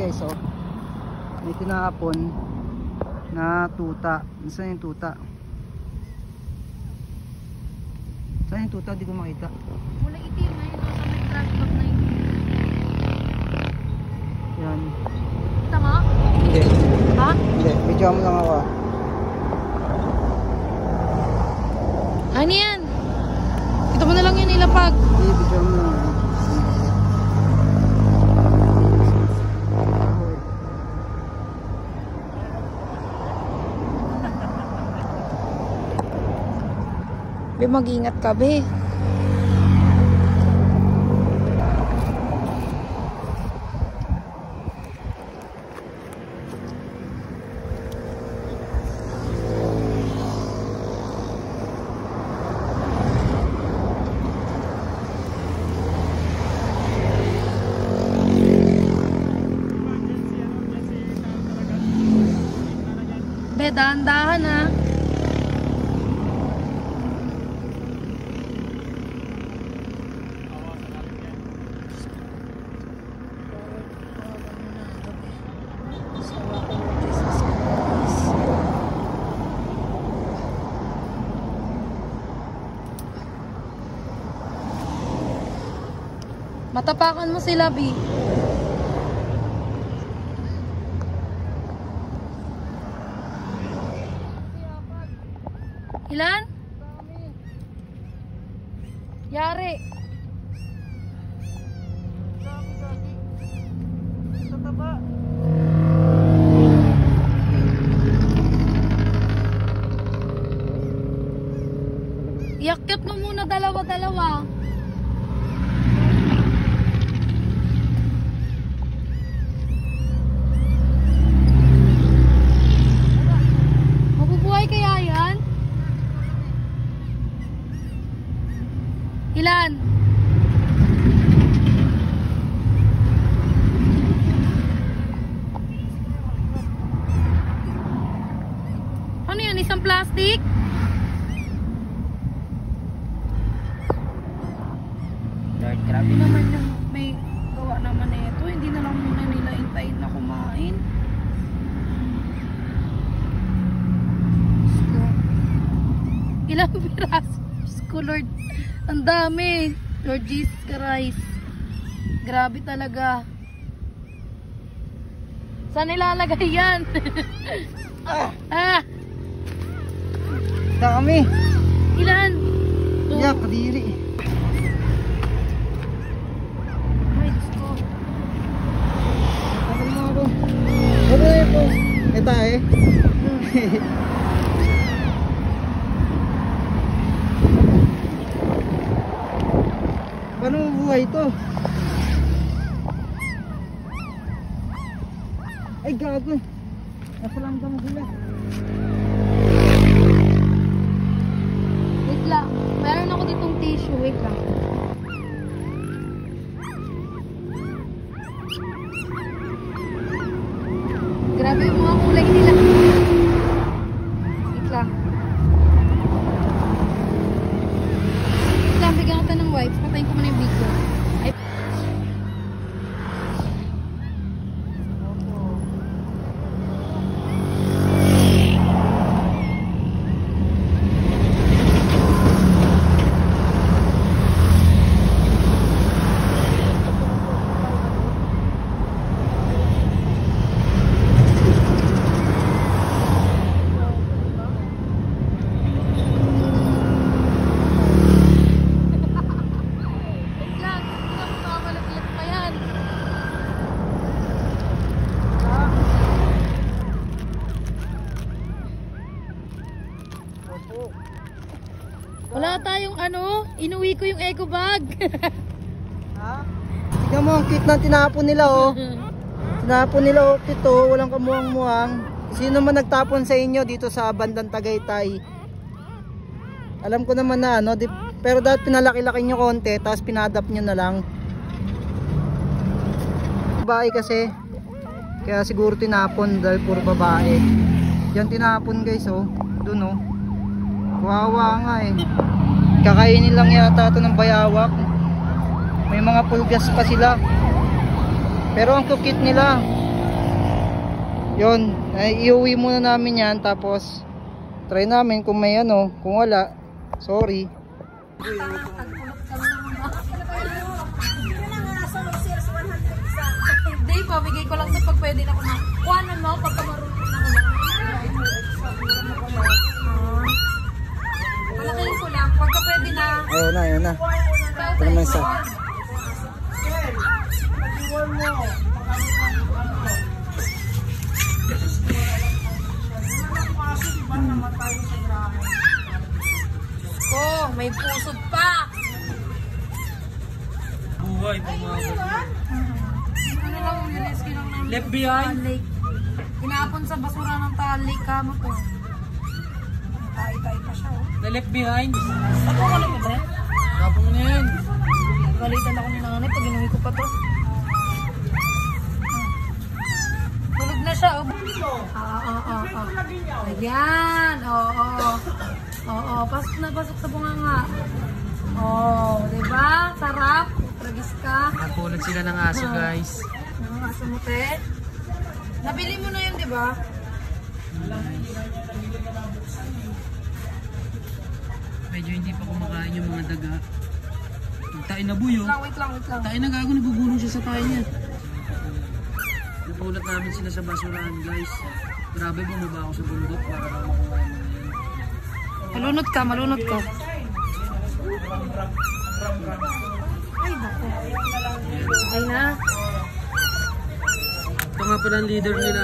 guys, oh. May tinapon na tuta. Saan yung tuta? Saan yung tuta? Di ko makita. Kulay itim na yun, sa may trash bag na yun. Yan. Kita mo? Hindi. Ha? Hindi. Video mo lang ako, ah. Ano yan? Ito mo na lang yun ilapag. Hindi, video mo lang, ah. Be, mag-ingat ka, be. Be, dahan-dahan ha. Matapakan mo sila, B. Ilan? Yari. Sa taba. Iakyat mo muna dalawa-dalawa. Mabubuhay kaya yan? Ilan? Ano yan? Isang plastic? Lord, grabe naman yung may gawa naman na ito. Hindi na lang muna nila intayin na kumain. Ilang piraso? Diyos ko, Lord. Ang dami. Lord Jesus Christ. Grabe talaga. Saan nilalagay yan? Dami. Ilan? Yeah, kadiri. Ay, Diyos ko. Sabi mo ako. Sabi na ito. Ito eh. Paano mabuhay ito? Ay gago. Nasa langgam mo sila. Wait lang. Meron ako ditong tissue. Wait lang. Grabe yung mga kulay nila. Wait lang. Wait lang. Bigyan kita ng wipes. Patayin ko muna yung video. Ay. Wala tayong ano, inuwi ko yung eco bag. Ha? Tignan mo ang cute na tinapon nila oh. Tinapon nila oh, ito, walang kamuhang-muhang. Sino man nagtapon sa inyo dito sa bandang Tagaytay? Alam ko naman na ano, pero dapat pinalaki-laki nyo konti, tapos pinadap nyo na lang. Babae kasi, kaya siguro tinapon dahil puro babae. Yan tinapon guys oh, dun oh. Kawawa nga eh. Kakainin lang yata ito ng bayawak. May mga pulgas pa sila. Pero ang cute nila. Yun, ay iuwi muna namin yan, tapos try namin kung may ano, kung wala, sorry. Hindi, pabigay ko lang sa pag pwede na ko na. Kuhanan mo, pagka marunong na ko na. Palakihin ko lang, pagka pwede na. Ayun na, ayun na. Ito naman isa. Oh, may pusod pa. Buhay pa mga Ano lang, nilisky lang ng Left behind. talik. Inaapon sa basura ng talik, kamo to. Tay-tay pa siya, oh. Na left behind. Ako ka lang, Ibre? Tapong na yan. Galitan ako ni nanay pag inuwi ko pa to. Tulog na siya, oh. Ayan, oo. Pasok na pasok sa bunganga. Oh, diba? Sarap. Tragis ka. Nakulat sila ng aso guys. Ang aso mo, te. Nabili mo na yun, diba? Medyo hindi pa kumakain yung mga daga. Nagtain na buyo. Wait lang. Tain na gago, nagugulong siya sa tayo niya. Nakulat namin sila sa basurahan guys. Grabe, bumaba ako sa bundok para lang makuha yung mga yan. Malunod ka. Ay, bako. Ay na. Ito nga pala ang leader nila.